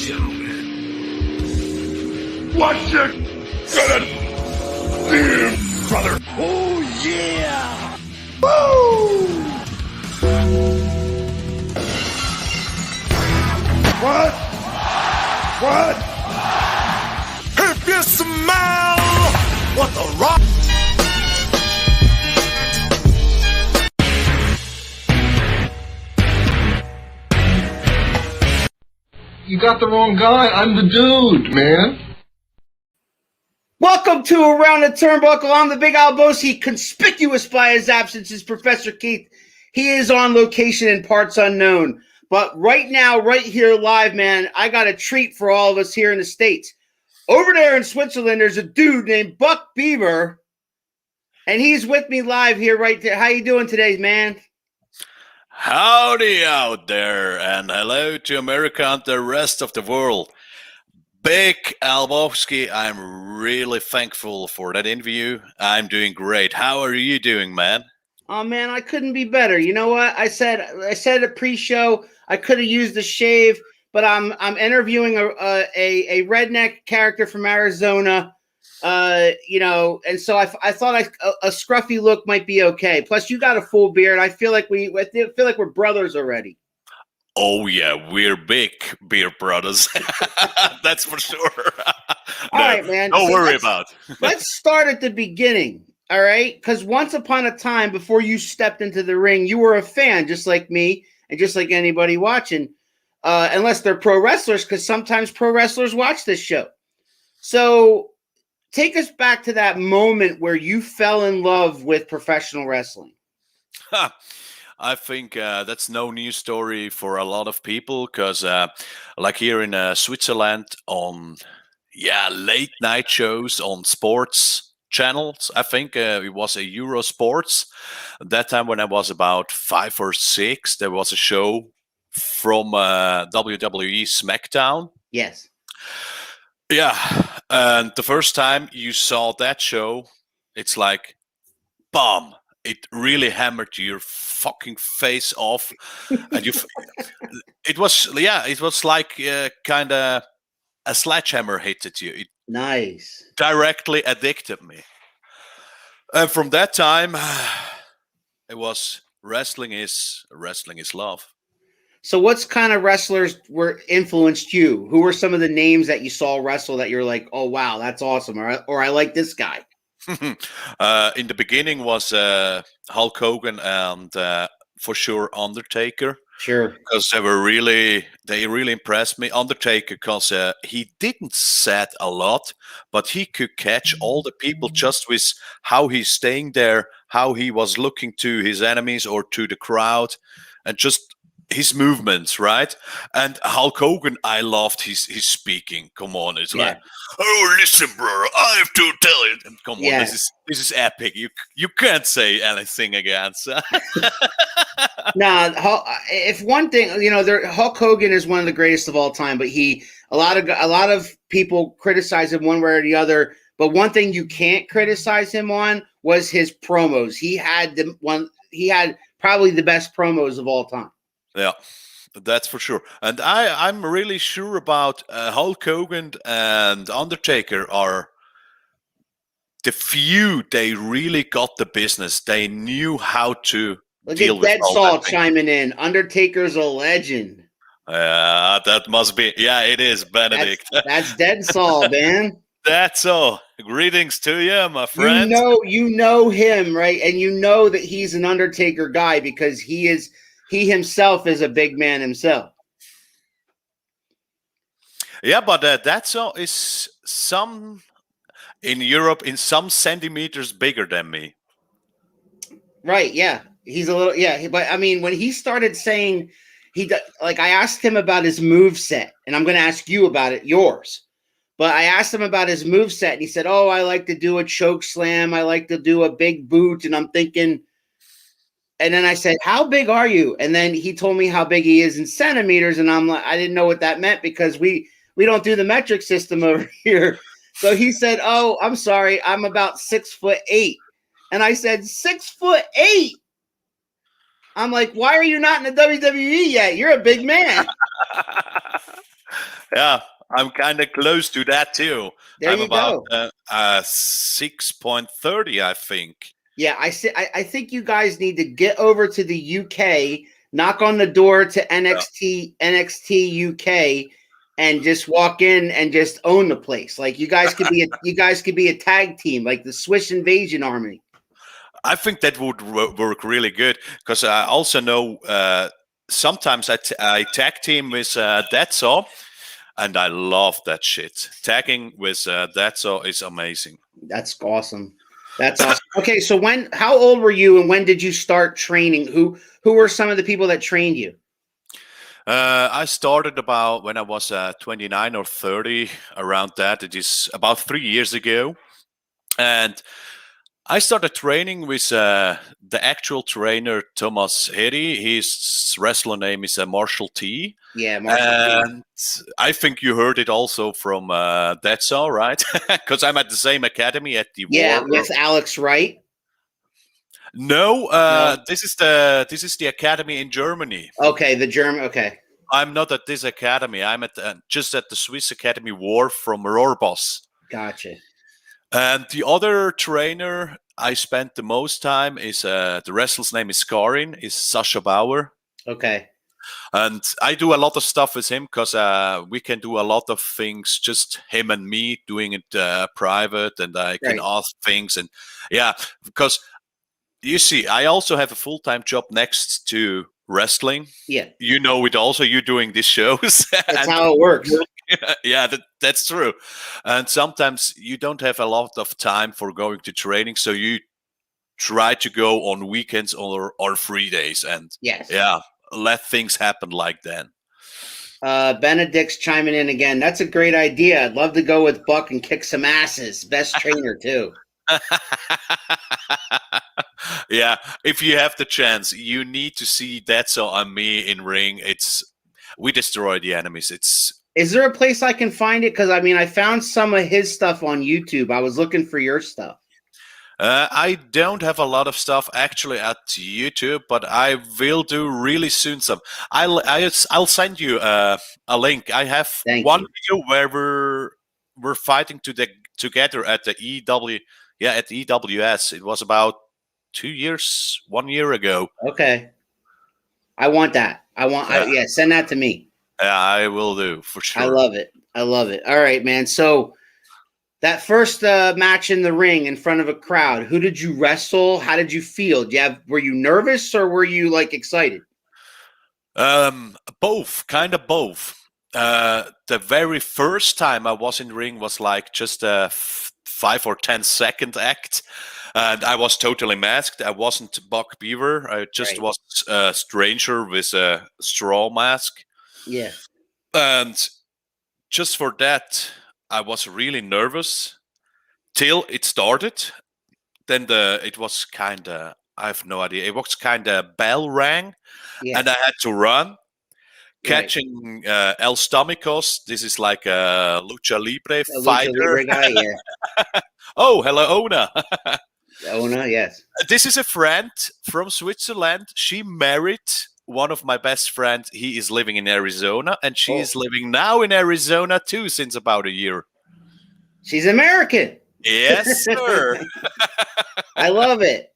gentlemen, what you gonna do, brother? Oh, yeah! Woo! What? What? If you smell what the rock... You got the wrong guy. I'm the dude, man. Welcome to Around the Turnbuckle. I'm the Big Albowski. Conspicuous by his absence is Professor Keith. He is on location in parts unknown. But right now, right here live, man, I got a treat for all of us here in the States. Over there in Switzerland, there's a dude named Buck Beaver, and he's with me live here right there. How you doing today, man? Howdy out there, and hello to America and the rest of the world. Big Albowski, I'm really thankful for that interview. I'm doing great. How are you doing, man? Oh man, I couldn't be better. You know what? I said at pre-show I could have used the shave, but I'm interviewing a redneck character from Arizona. And so I thought a scruffy look might be okay. Plus, you got a full beard. I feel like we're brothers already. Oh yeah, we're big beer brothers. That's for sure. All right, man. Don't worry about. Let's start at the beginning. All right, because once upon a time, before you stepped into the ring, you were a fan, just like me and just like anybody watching, unless they're pro wrestlers, because sometimes pro wrestlers watch this show. So. Take us back to that moment where you fell in love with professional wrestling. I think that's no new story for a lot of people because, like here in Switzerland, on late night shows on sports channels, I think it was a Euro Sports. At that time, when I was about 5 or 6, there was a show from WWE SmackDown. Yes. Yeah, and the first time you saw that show, it's like, bomb! It really hammered your fucking face off, and it was like kind of a sledgehammer hit at you. It nice. Directly addicted me, and from that time, it was wrestling is love. So what kind of wrestlers influenced you? Who were some of the names that you saw wrestle that you're like, oh, wow, that's awesome, or I like this guy? In the beginning was Hulk Hogan and for sure Undertaker. Sure. Because they really impressed me. Undertaker, because he didn't set a lot, but he could catch all the people just with how he's staying there, how he was looking to his enemies or to the crowd, and just his movements, right? And Hulk Hogan, I loved his speaking. Come on, it's like, oh, listen, bro, I have to tell you. And come on, this is epic. You can't say anything against. Nah, if one thing, Hulk Hogan is one of the greatest of all time, but a lot of people criticize him one way or the other. But one thing you can't criticize him on was his promos. He had probably the best promos of all time. Yeah, that's for sure. And I'm really sure about Hulk Hogan and Undertaker are the few they really got the business. They knew how to deal with Dead Saul chiming in. Undertaker's a legend. That must be. Yeah, it is, Benedict. That's Dead Saul, man. That's all. Greetings to you, my friend. You know him, right? And you know that he's an Undertaker guy because he himself is a big man himself. Yeah, but that's all is some in Europe in some centimeters bigger than me. Right, yeah. He's a little, but I mean, when he started saying I asked him about his moveset, and I'm going to ask you about yours. But I asked him about his moveset, and he said, oh, I like to do a choke slam. I like to do a big boot. And I'm thinking, and then I said, how big are you? And then he told me how big he is in centimeters. And I'm like, I didn't know what that meant because we don't do the metric system over here. So he said, oh, I'm sorry. I'm about 6'8". And I said, 6'8". I'm like, why are you not in the WWE yet? You're a big man. Yeah, I'm kind of close to that too. There I'm you about go. 6.30, I think. Yeah, I think you guys need to get over to the UK, knock on the door to NXT UK, and just walk in and just own the place. Like you guys could be a tag team, like the Swiss Invasion Army. I think that would work really good because I also know sometimes I tag team with Datso, and I love that shit. Tagging with Datso is amazing. That's awesome. That's awesome. Okay, so how old were you and when did you start training? Who were some of the people that trained you? I started about when I was 29 or 30, around that. It is about 3 years ago. And I started training with the actual trainer, Thomas Heri. His wrestler name is Marshall T. Yeah, Marshall and T. I think you heard it also from That's All Right, because I'm at the same academy at the War. With Alex Wright. No, this is the academy in Germany. Okay, the German. Okay, I'm not at this academy. I'm at just at the Swiss Academy War from Rohrboss. Gotcha. And the other trainer I spent the most time is the wrestler's name is Skarin, is Sasha Bauer. Okay. And I do a lot of stuff with him because we can do a lot of things, just him and me doing it private, and I can ask things. And yeah, because you see, I also have a full-time job next to wrestling. Yeah. You know it also, you're doing these shows. That's how it works. Yeah, that's true. And sometimes you don't have a lot of time for going to training, so you try to go on weekends or free days, and let things happen like that. Benedict's chiming in again. That's a great idea. I'd love to go with Buck and kick some asses. Best trainer too. Yeah, if you have the chance, you need to see Datso and me in ring. We destroy the enemies. Is there a place I can find it? Because I found some of his stuff on YouTube. I was looking for your stuff. I don't have a lot of stuff actually at YouTube, but I will do really soon some. I'll send you a link. I have one video where we're fighting together at the at the EWS. It was about 1 year ago. Okay. I want that. Send that to me. Yeah, I will do for sure. I love it. All right, man. So that first match in the ring in front of a crowd, who did you wrestle? How did you feel? Were you nervous or were you like excited? Both, kind of both. The very first time I was in the ring was like just a 5 or 10 second act. And I was totally masked. I wasn't Buck Beaver. I just was a stranger with a straw mask. Yeah. And just for that, I was really nervous till it started. Then it was kind of, I have no idea. It was kind of bell rang, and I had to run. Catching El Stamikos. This is like a Lucha Libre fighter. Lucha Libre guy, yeah. Oh, hello, Ona. Ona, yes. This is a friend from Switzerland. She married one of my best friends. He is living in Arizona, and she is living now in Arizona too since about a year. She's American. Yes, sir. I love it.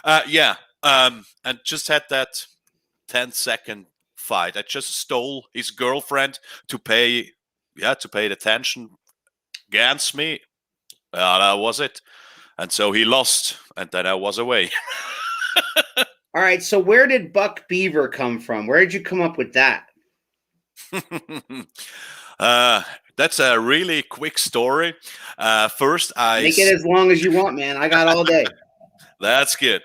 And just had that 10-second fight. I just stole his girlfriend to pay attention against me. That was it. And so he lost, and then I was away. All right, so where did Buck Beaver come from? Where did you come up with that? That's a really quick story. First, make it as long as you want, man. I got all day. That's good.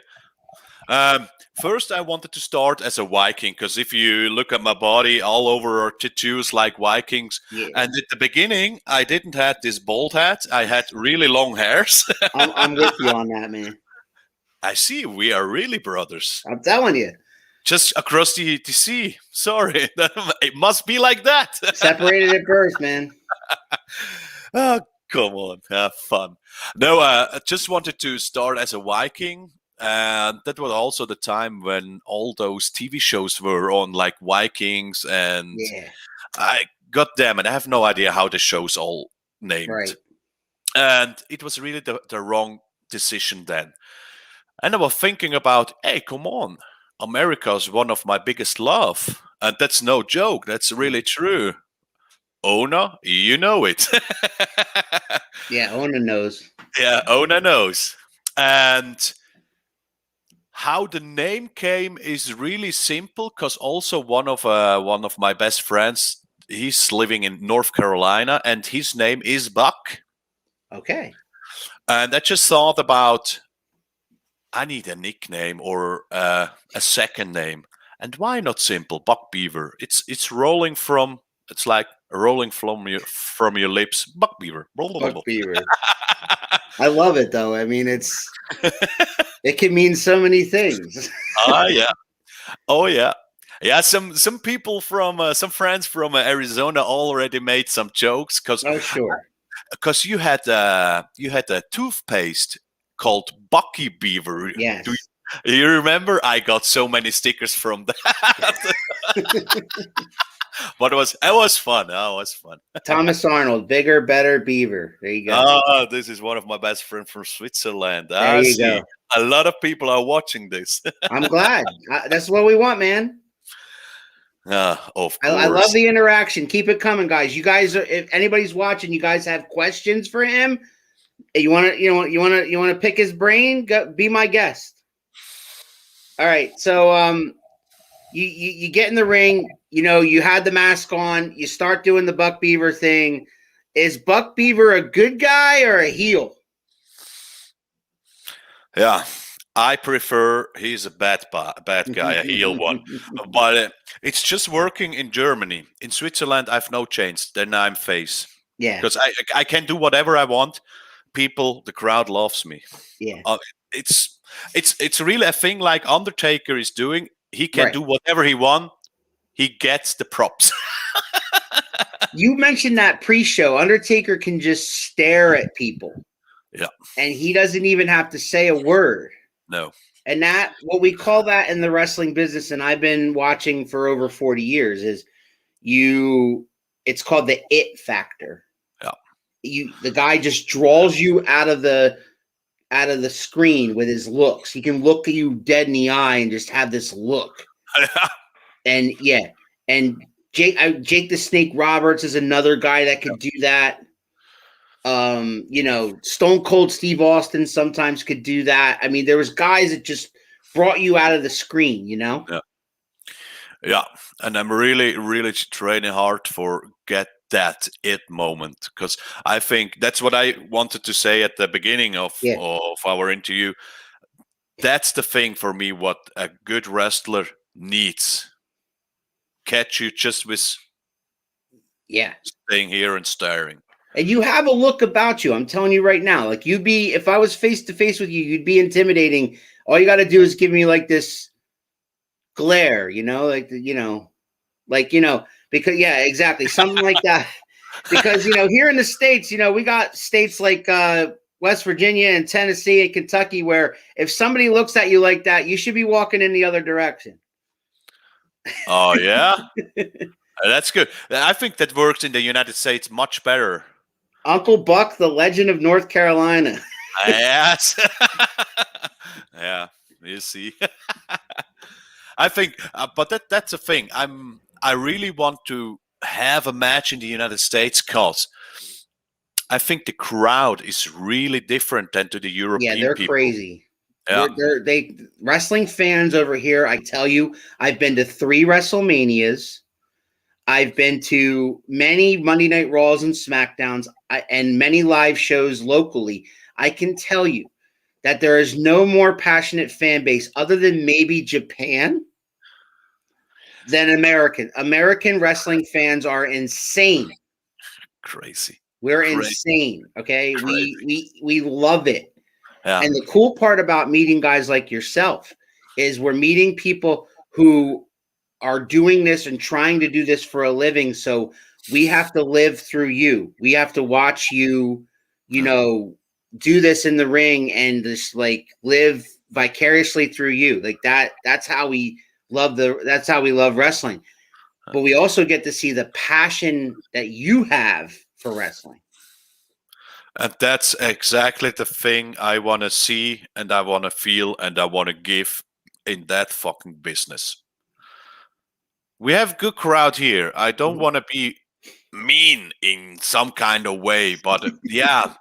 First, I wanted to start as a Viking, because if you look at my body, all over are tattoos like Vikings. Yeah. And at the beginning, I didn't have this bald hat. I had really long hairs. I'm with you on that, man. I see. We are really brothers. I'm telling you. Just across the sea. Sorry. It must be like that. Separated at birth, man. Oh, come on. Have fun. No, I just wanted to start as a Viking. And that was also the time when all those TV shows were on, like Vikings. And God damn it, I have no idea how the show's all named. Right. And it was really the wrong decision then. And I was thinking about, hey, come on, America's one of my biggest love. And that's no joke. That's really true. Ona, you know it. Yeah, Ona knows. Yeah, Ona knows. And how the name came is really simple, because also one of my best friends, he's living in North Carolina, and his name is Buck. Okay. And I just thought about, I need a nickname or a second name. And why not simple? Buck Beaver. It's rolling from, it's like rolling from your lips. Buck Beaver. Buck Beaver. I love it though. I mean, it can mean so many things. Yeah. Oh yeah. Yeah, some people from some friends from Arizona already made some jokes, because sure. Because you had a toothpaste called Bucky Beaver. Yes. Do you remember? I got so many stickers from that. But it was fun. Oh, it was fun. Thomas Arnold, bigger, better Beaver. There you go. Oh, this is one of my best friends from Switzerland. There you go. A lot of people are watching this. I'm glad. That's what we want, man. Of course. I love the interaction. Keep it coming, guys. You guys are, if anybody's watching, you guys have questions for him. You want to pick his brain? Be my guest. All right. So you get in the ring, you had the mask on, you start doing the Buck Beaver thing. Is Buck Beaver a good guy or a heel? Yeah. I prefer he's a bad guy, a heel one. But it's just working in Germany. In Switzerland, I've no chance. Then I'm face. Yeah. Because I can do whatever I want. The crowd loves me. Yeah. It's really a thing like Undertaker is doing. He can do whatever he wants. He gets the props. You mentioned that pre-show. Undertaker can just stare at people. Yeah. And he doesn't even have to say a word. No. And that, what we call that in the wrestling business, and I've been watching for over 40 years, is it's called the it factor. Yeah. The guy just draws you out of the screen with his looks. He can look at you dead in the eye and just have this look. And Jake the Snake Roberts is another guy that could do that. Stone Cold Steve Austin sometimes could do that. I mean, there was guys that just brought you out of the screen, Yeah. Yeah. And I'm really, really training hard for get that it moment, because I think that's what I wanted to say at the beginning of our interview. That's the thing for me, what a good wrestler needs. Catch you just with staying here and staring. And you have a look about you. I'm telling you right now. Like if I was face to face with you, you'd be intimidating. All you got to do is give me like this glare, because exactly. Something like that. Because, here in the States, we got states like West Virginia and Tennessee and Kentucky, where if somebody looks at you like that, you should be walking in the other direction. Oh, yeah. That's good. I think that works in the United States much better. Uncle Buck, the legend of North Carolina. Yes. Yeah, you see. I think, but that's a thing. I really want to have a match in the United States, because I think the crowd is really different than to the European people. Yeah, they're crazy. Yeah. They wrestling fans over here, I tell you, I've been to 3 WrestleManias. I've been to many Monday Night Raws and SmackDowns and many live shows locally. I can tell you that there is no more passionate fan base other than maybe Japan than American. American wrestling fans are insane. Crazy. We're insane. Okay. Crazy. We love it. Yeah. And the cool part about meeting guys like yourself is we're meeting people who are doing this and trying to do this for a living. So we have to live through you. We have to watch you, do this in the ring and just like live vicariously through you. Like that's how we love wrestling. but we also get to see the passion that you have for wrestling. And that's exactly the thing I want to see and I want to feel and I want to give in that fucking business. We have good crowd here. I don't want to be mean in some kind of way, but yeah,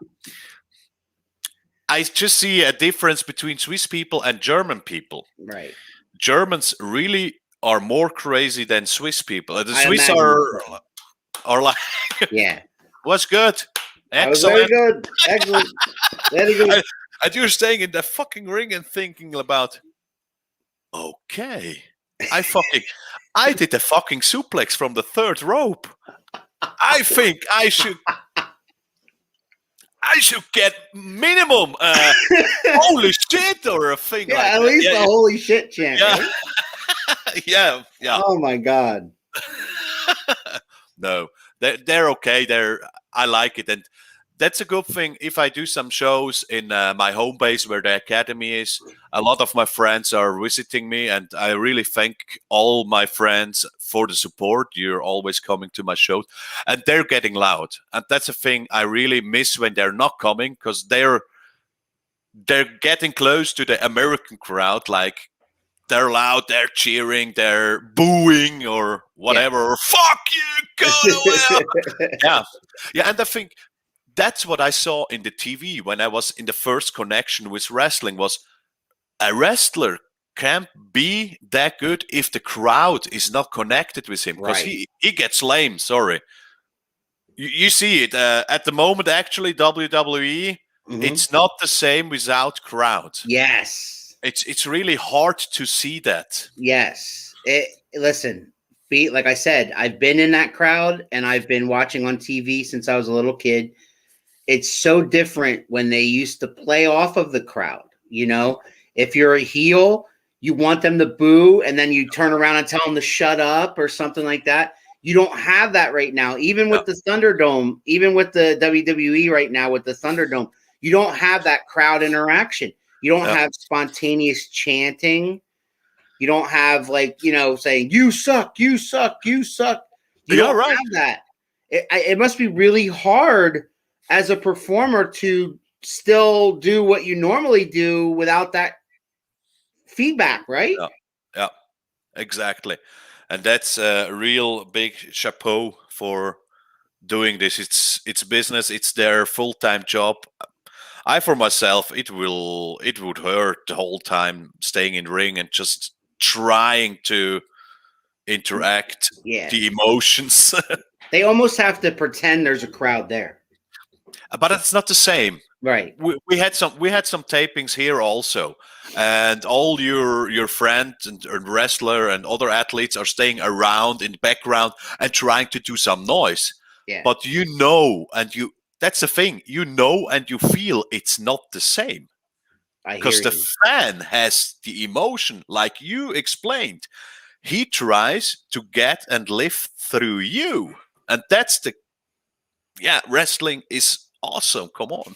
I just see a difference between Swiss people and German people. Right. Germans really are more crazy than Swiss people. The I Swiss imagine are like, yeah. what's good? That was very good. Excellent. Very good. And you're staying in the fucking ring and thinking about, okay, I did a fucking suplex from the third rope. I think I should get minimum holy shit or a thing like that. At least a holy shit chant. Yeah. Right? yeah. Oh my God. No, they're okay. I like it, and that's a good thing. If I do some shows in my home base where the academy is, a lot of my friends are visiting me, and I really thank all my friends for the support. You're always coming to my shows, and they're getting loud, and that's a thing I really miss when they're not coming, because they're getting close to the American crowd. Like, they're loud, they're cheering, they're booing or whatever. Or, fuck you, go away. Yeah, and I think that's what I saw in the TV when I was in the first connection with wrestling, was a wrestler can't be that good if the crowd is not connected with him, because he gets lame. Sorry. You see it at the moment, actually, WWE, it's not the same without crowd. Yes. It's really hard to see that. Yes. Listen, like I said, I've been in that crowd and I've been watching on TV since I was a little kid. It's so different when they used to play off of the crowd. You know, if you're a heel, you want them to boo and then you turn around and tell them to shut up or something like that. You don't have that right now. Even with the Thunderdome, even with the WWE right now with the Thunderdome, you don't have that crowd interaction. You don't have spontaneous chanting. You don't have, like, you know, saying, you suck, you suck, you suck. You don't have that. It must be really hard as a performer to still do what you normally do without that feedback, right? Yeah, exactly. And that's a real big chapeau for doing this. It's business. It's their full-time job. I, for myself, it would hurt the whole time staying in ring and just trying to interact the emotions. They almost have to pretend there's a crowd there. But it's not the same. Right. We had some tapings here also, and all your friends and wrestler and other athletes are staying around in the background and trying to do some noise. Yeah. But that's the thing, and you feel it's not the same. Because the fan has the emotion, like you explained. He tries to get and live through you. And that's wrestling is awesome. Come on.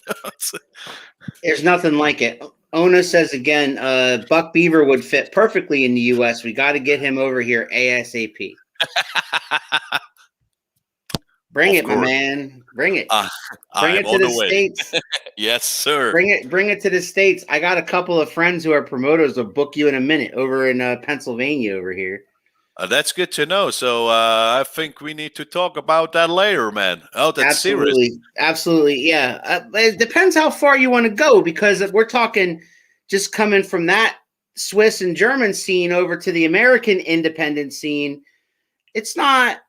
There's nothing like it. Ona says again, Buck Beaver would fit perfectly in the U.S. We got to get him over here ASAP. Bring it, my man. Bring it. Bring it to the States. Yes, sir. Bring it to the States. I got a couple of friends who are promoters. Will book you in a minute over in Pennsylvania over here. That's good to know. So I think we need to talk about that later, man. Oh, that's serious. Absolutely. Yeah. It depends how far you want to go, because if we're talking just coming from that Swiss and German scene over to the American independent scene, it's not,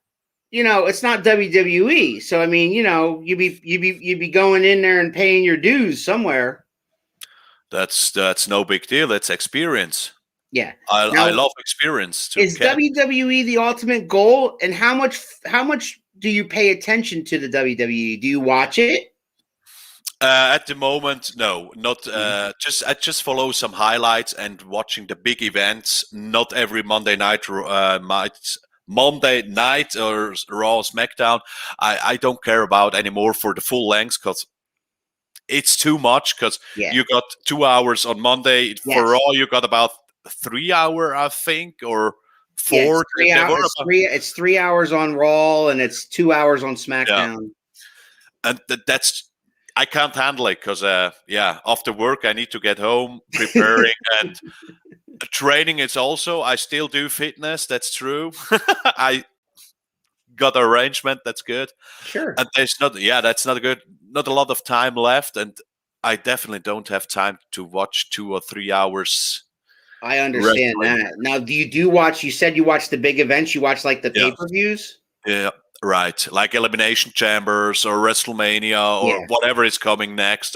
it's not WWE. So, I mean, you'd be going in there and paying your dues somewhere. That's no big deal. That's experience. Yeah. I love experience too. Is WWE the ultimate goal? And how much do you pay attention to the WWE? Do you watch it? At the moment, no, not I just follow some highlights and watching the big events. Not every Monday night or Raw, SmackDown. I don't care about anymore for the full length, because it's too much. Because you got 2 hours on Monday. For Raw, you got about 3 hours, I think, or Yeah, four. it's 3 hours on Raw and it's 2 hours on SmackDown. And that's I can't handle it because after work I need to get home preparing and training. Is also I still do fitness. That's true. I got an arrangement. That's good. Sure. And that's not good. Not a lot of time left, and I definitely don't have time to watch 2 or 3 hours. I understand that. Now, do watch? You said you watch the big events. You watch like the pay-per-views. Yeah, right. Like Elimination Chambers or WrestleMania or whatever is coming next.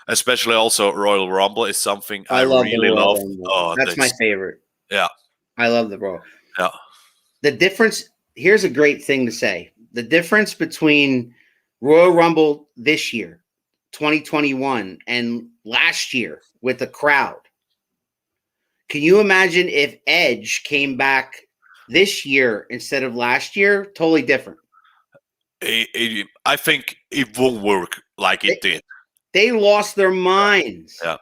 Especially also Royal Rumble is something I really love. Oh, that's my favorite. Yeah, I love the Royal. Yeah. The difference. Here's a great thing to say. The difference between Royal Rumble this year, 2021, and last year with the crowd. Can you imagine if Edge came back this year instead of last year? Totally different. I think it won't work like it did. They lost their minds. Yeah.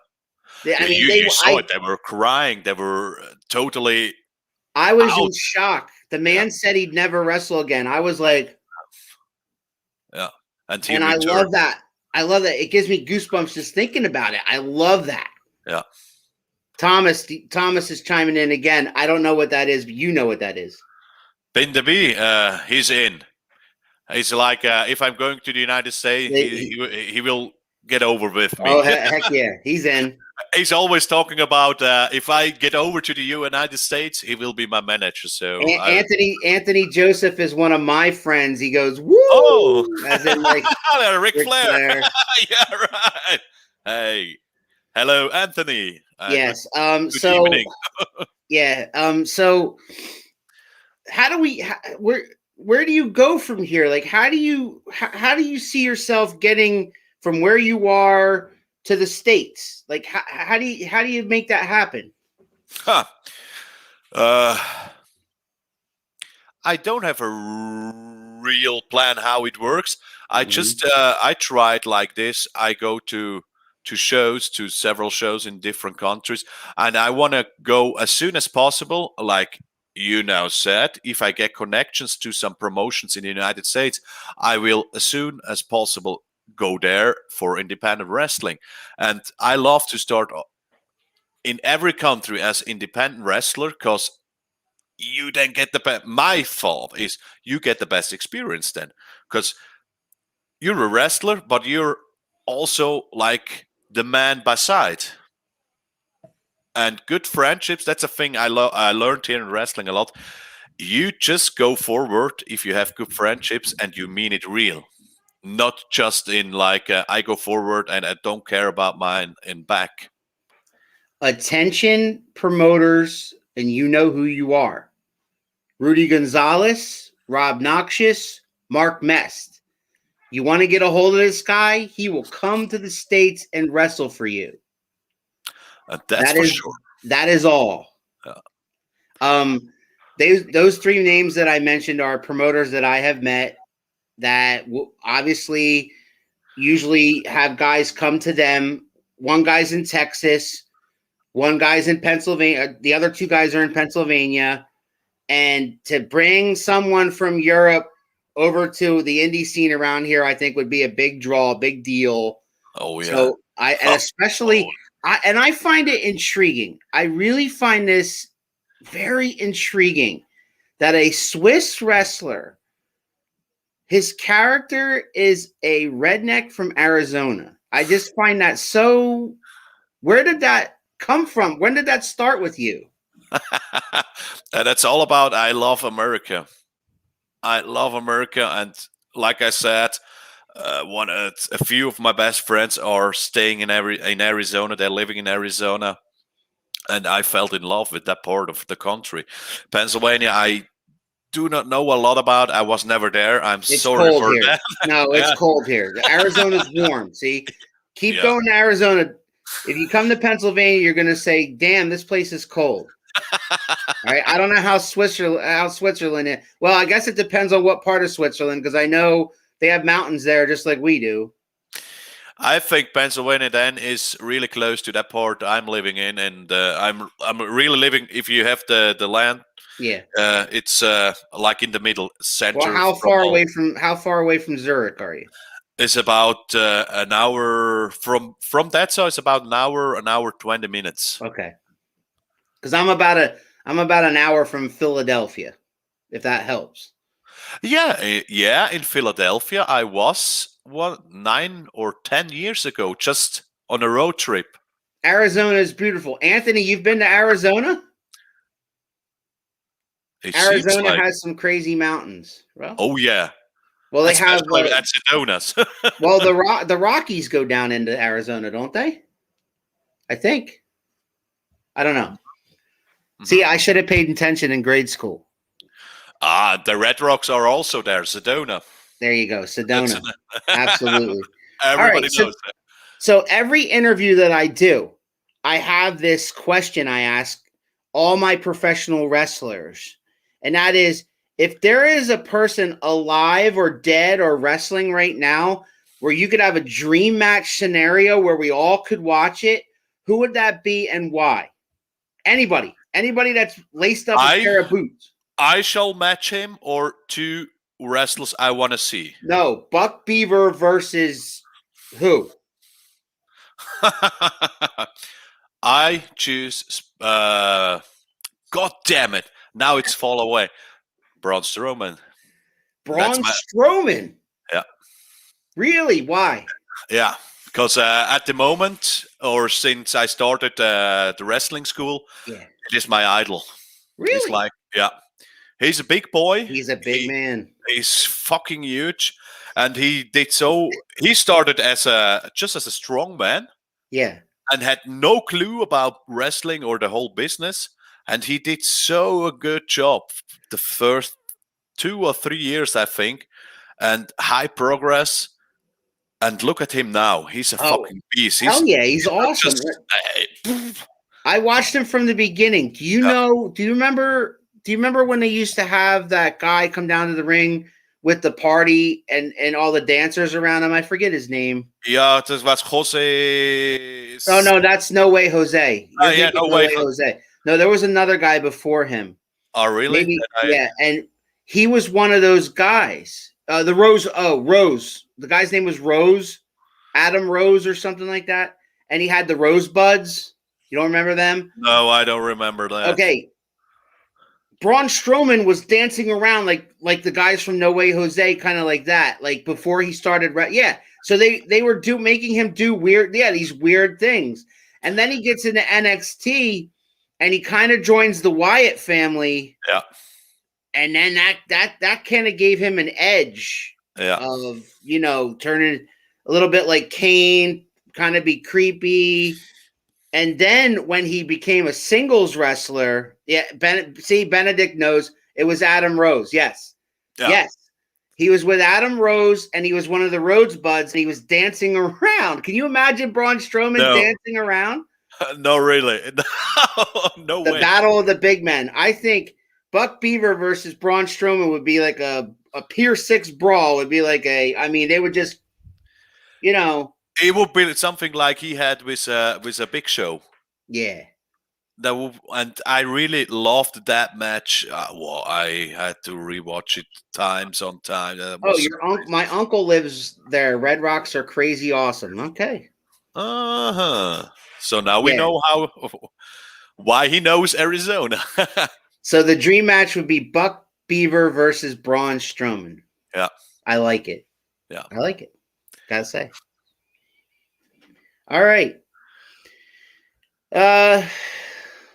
You saw it. They were crying. They were totally. I was in shock. The man said he'd never wrestle again. I was like, yeah. And I love that. I love that. It gives me goosebumps just thinking about it. I love that. Yeah. Thomas is chiming in again. I don't know what that is, but you know what that is. Bin the Bee, he's in. He's like, if I'm going to the United States, he will get over with me. Oh, heck yeah. He's in. He's always talking about if I get over to the United States, he will be my manager. So Anthony Joseph is one of my friends. He goes, woo! Oh, as in like Ric Flair. Yeah, right. Hey, hello, Anthony. Yes. Good evening. So how do we? Where do you go from here? Like, how do you see yourself getting from where you are to the States? Like, how do you make that happen? I don't have a real plan how it works. I just I tried like this. I go to several shows in different countries, and I want to go as soon as possible. Like you now said, if I get connections to some promotions in the United States, I will as soon as possible go there for independent wrestling. And I love to start in every country as independent wrestler because you then get the best. My thought is you get the best experience then because you're a wrestler, but you're also like the man by side. And good friendships, that's a thing I learned here in wrestling a lot. You just go forward if you have good friendships and you mean it real. Not just in like, I go forward and I don't care about mine in back. Attention promoters, and you know who you are. Rudy Gonzalez, Rob Noxious, Mark Mest. You want to get a hold of this guy, he will come to the States and wrestle for you. That's for sure. That is all. Yeah. Those three names that I mentioned are promoters that I have met that obviously usually have guys come to them. One guy's in Texas, one guy's in Pennsylvania. The other two guys are in Pennsylvania. And to bring someone from Europe over to the indie scene around here, I think would be a big draw, big deal. Oh, yeah. So I find it intriguing. I really find this very intriguing that a Swiss wrestler, his character is a redneck from Arizona. I just find that so. Where did that come from? When did that start with you? That's all about I love America. I love America, and like I said, a few of my best friends are staying in Arizona. They're living in Arizona, and I fell in love with that part of the country. Pennsylvania, I do not know a lot about. I was never there. It's sorry for here. That. No, it's cold here. Arizona's warm. See, keep going to Arizona. If you come to Pennsylvania, you're going to say, "Damn, this place is cold." All right. I don't know how Switzerland is. Well, I guess it depends on what part of Switzerland, because I know they have mountains there just like we do. I think Pennsylvania then is really close to that part I'm living in, and I'm really living. If you have the land, Yeah. It's like in the middle center. Well, how far away from Zurich are you? It's about an hour from that. So it's about an hour 20 minutes. Okay. Because I'm about an hour from Philadelphia, if that helps. Yeah. In Philadelphia, I was 9 or 10 years ago, just on a road trip. Arizona is beautiful. Anthony, you've been to Arizona? It seems Arizona like. has some crazy mountains. Well, Oh yeah. well, they have. Especially at Sedona's. Well, the Rockies go down into Arizona, don't they? I think. I don't know. Mhm. See, I should have paid attention in grade school. The Red Rocks are also there. Sedona. There you go, Sedona. Absolutely. Everybody right, knows that. So every interview that I do, I have this question I ask all my professional wrestlers, and that is, if there is a person alive or dead or wrestling right now where you could have a dream match scenario where we all could watch it, who would that be and why? Anybody that's laced up a pair of boots. I shall match him or two wrestlers I want to see. No, Buck Beaver versus who? I choose. God damn it! Now it's fall away. Braun Strowman. Braun Strowman. Yeah. Really? Why? Yeah, because at the moment, or since I started the wrestling school, Yeah. it is my idol. Really? It's like, yeah, he's a big boy. He's a big man. He's fucking huge, and he did so. He started just as a strong man. Yeah. And had no clue about wrestling or the whole business. And he did so a good job the first 2 or 3 years, I think, and high progress. And look at him now. He's a fucking beast. Hell yeah, he's awesome. I watched him from the beginning. Do you remember when they used to have that guy come down to the ring with the party and all the dancers around him? I forget his name. Yeah, das was Jose. Oh no, that's No Way Jose. No way Jose. No, there was another guy before him. Oh really? Maybe, yeah, and he was one of those guys. The Rose. Oh, Rose. The guy's name was Rose, Adam Rose or something like that. And he had the rosebuds. You don't remember them? No, I don't remember that. Okay. Braun Strowman was dancing around like the guys from No Way Jose, kind of like that, like before he started. Yeah. So they were making him do these weird things. And then he gets into NXT and he kind of joins the Wyatt family. Yeah. And then that kind of gave him an edge of, turning a little bit like Kane, kind of be creepy. And then when he became a singles wrestler, Benedict knows it was Adam Rose. Yes. Yeah. Yes. He was with Adam Rose and he was one of the Rosebuds and he was dancing around. Can you imagine Braun Strowman dancing around? No, really. No way. The battle of the big men. I think Buck Beaver versus Braun Strowman would be like a Pier 6 brawl. Would be like they would just, It would be something like he had with a Big Show. Yeah. And I really loved that match. I had to rewatch it times on time. My uncle lives there. Red Rocks are crazy awesome. Okay. So now we know why he knows Arizona. So the dream match would be Buck Beaver versus Braun Strowman. Yeah. I like it. Yeah. I like it. Gotta say. All right.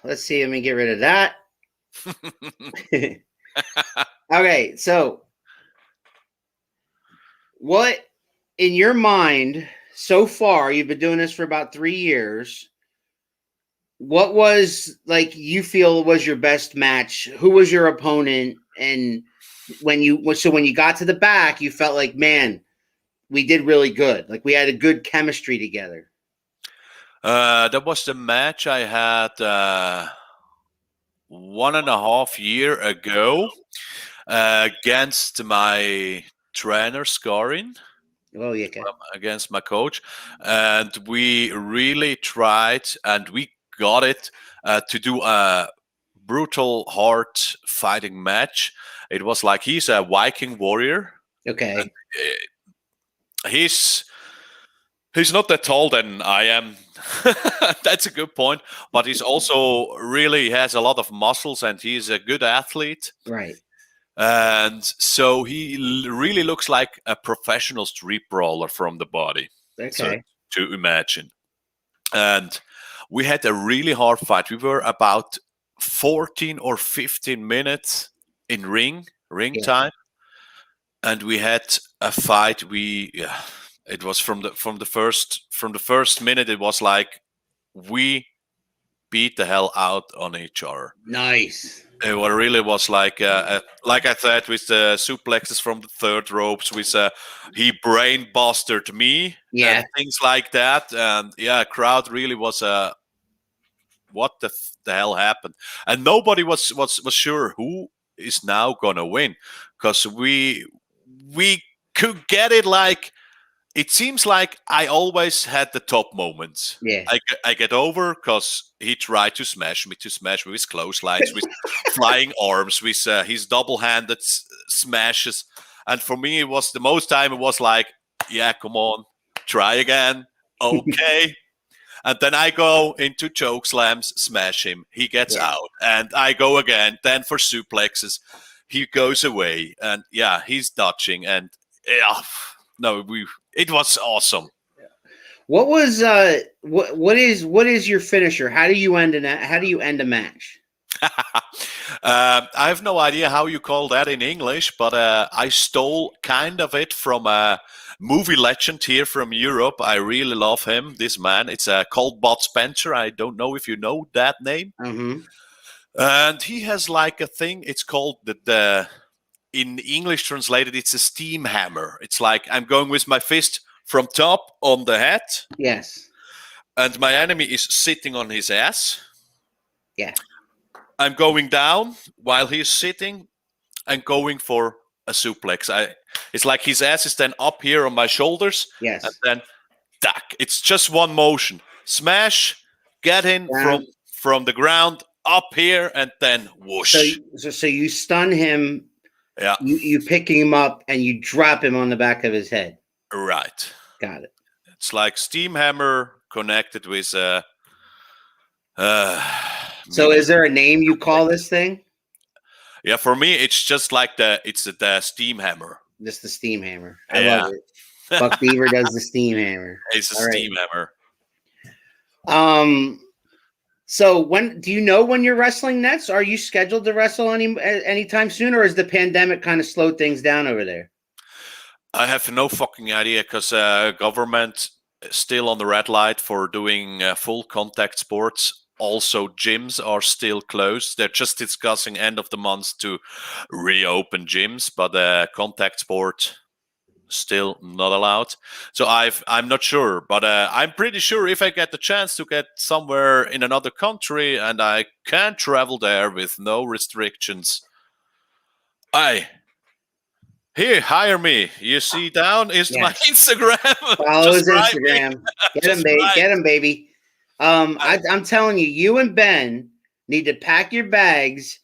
Let's see. Let me get rid of that. Okay. So what in your mind so far, you've been doing this for about 3 years. What was you feel was your best match? Who was your opponent? And when you got to the back, you felt like, man, we did really good. Like we had a good chemistry together. That was the match I had 1.5 years ago against my trainer, Scorin. Oh, yeah. Okay. Against my coach. And we really tried and we got it to do a brutal, hard fighting match. It was like he's a Viking warrior. Okay. He's not that tall than I am. That's a good point. But he's also really has a lot of muscles, and he's a good athlete. Right. And so he really looks like a professional street brawler from the body. Okay. So, to imagine. And we had a really hard fight. We were about 14 or 15 minutes in ring time, and we had a fight. It was from the first minute. It was like we beat the hell out on each other. Nice. It really was like I said, with the suplexes from the third ropes, with he brain busted me, and things like that, and crowd really was what the hell happened, and nobody was sure who is now gonna win, because we could get it like. It seems like I always had the top moments. Yeah. I get over because he tried to smash me with clotheslines, with flying arms, with his double-handed smashes. And for me, it was the most time it was like, yeah, come on, try again. Okay. And then I go into choke slams, smash him. He gets out. And I go again. Then for suplexes, he goes away. And he's dodging. And it was awesome. What was what is your finisher? How do you end a match? I have no idea how you call that in English, but I stole kind of it from a movie legend here from Europe. I really love him, this man. It's called Bud Spencer. I don't know if you know that name. Mm-hmm. And he has like a thing. It's called the in English translated, it's a steam hammer. It's like I'm going with my fist from top on the head. Yes. And my enemy is sitting on his ass. Yeah. I'm going down while he's sitting and going for a suplex. It's like his ass is then up here on my shoulders. Yes. And then tack. It's just one motion. Smash, get in from the ground up here, and then whoosh. So you stun him. Yeah. You pick him up and you drop him on the back of his head. Right. Got it. It's like steam hammer connected with So is there a name you call this thing? Yeah, for me it's just like the steam hammer. Just the steam hammer. I love it. Buck Beaver does the steam hammer. It's a steam hammer. So do you know when you're wrestling next? Are you scheduled to wrestle anytime soon, or is the pandemic kind of slowed things down over there? I have no fucking idea, because government is still on the red light for doing full contact sports. Also, gyms are still closed. They're just discussing end of the month to reopen gyms, but contact sport still not allowed. So I'm not sure, but I'm pretty sure if I get the chance to get somewhere in another country and I can travel there with no restrictions, here, hire me. You see down is my Instagram. Follow his Instagram. Get him, baby. Get him, baby. I'm telling you, you and Ben need to pack your bags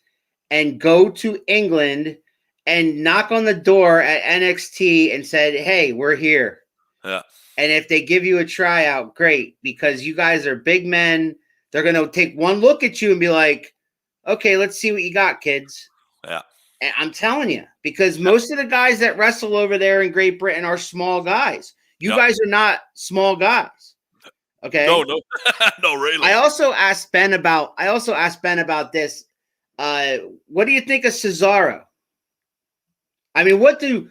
and go to England and knock on the door at NXT and said, "Hey, we're here." Yeah. And if they give you a tryout, great, because you guys are big men. They're going to take one look at you and be like, "Okay, let's see what you got, kids." Yeah. And I'm telling you, because most of the guys that wrestle over there in Great Britain are small guys. You guys are not small guys. Okay. No, no, really. I also asked Ben about this. What do you think of Cesaro? I mean, what do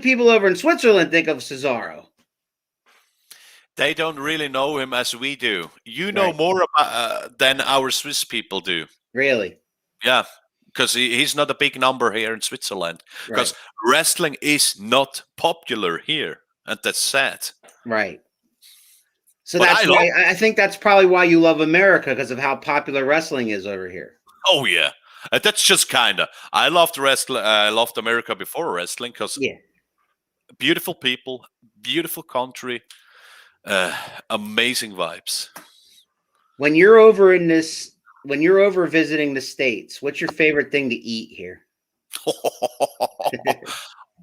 people over in Switzerland think of Cesaro? They don't really know him as we do. You know more about than our Swiss people do. Really? Yeah, because he's not a big number here in Switzerland. Because wrestling is not popular here, and that's sad. Right. So that's why I think that's probably why you love America, because of how popular wrestling is over here. Oh yeah, that's just kinda. I loved wrestling. I loved America before wrestling because beautiful people, beautiful country, amazing vibes. When you're over in this when you're over visiting the States, what's your favorite thing to eat here?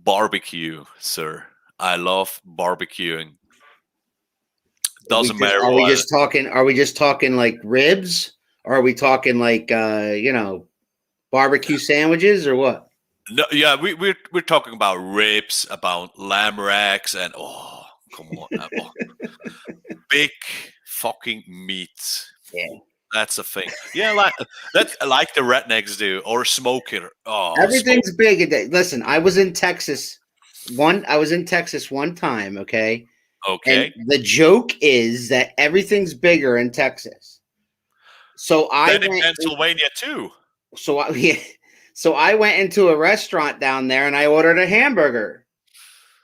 Barbecue, sir. I love barbecuing. We Doesn't just matter are we what. just talking? Are we just talking like ribs? Or are we talking like barbecue sandwiches or what? No, yeah, we're talking about ribs, about lamb racks, and come on, big fucking meat. Yeah. That's a thing. Yeah, like that's like the rednecks do, or smoker. Oh, smoke. Everything's big. Listen, I was in Texas one time, okay? And Okay. the joke is that everything's bigger in Texas. So I Then in went Pennsylvania too. so I yeah, so I went into a restaurant down there and I ordered a hamburger.